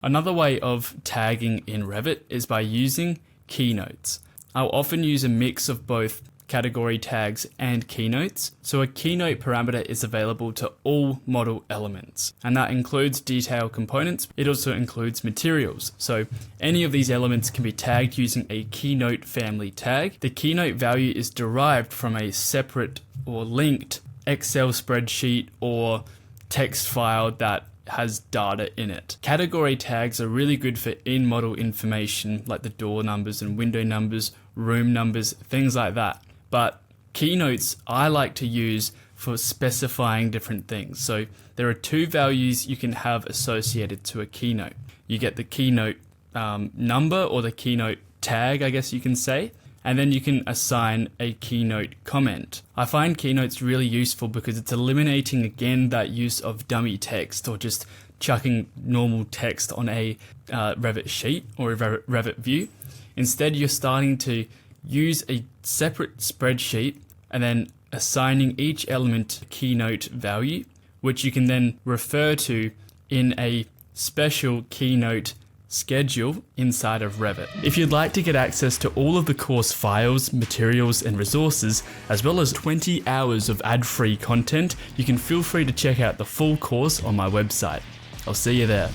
Another way of tagging in Revit is by using keynotes. I'll often use a mix of both category tags and keynotes. So a keynote parameter is available to all model elements, and that includes detail components. It also includes materials. So any of these elements can be tagged using a keynote family tag. The keynote value is derived from a separate or linked Excel spreadsheet or text file that has data in it. Category tags are really good for in-model information like the door numbers and window numbers, room numbers, things like that. But keynotes I like to use for specifying different things. So there are two values you can have associated to a keynote. You get the keynote number, or the keynote tag, I guess you can say, and then you can assign a keynote comment. I find keynotes really useful because it's eliminating again that use of dummy text or just chucking normal text on a Revit sheet or a Revit view. Instead, you're starting to use a separate spreadsheet and then assigning each element a keynote value, which you can then refer to in a special keynote schedule inside of Revit. If you'd like to get access to all of the course files, materials, and resources, as well as 20 hours of ad-free content, you can feel free to check out the full course on my website. I'll see you there.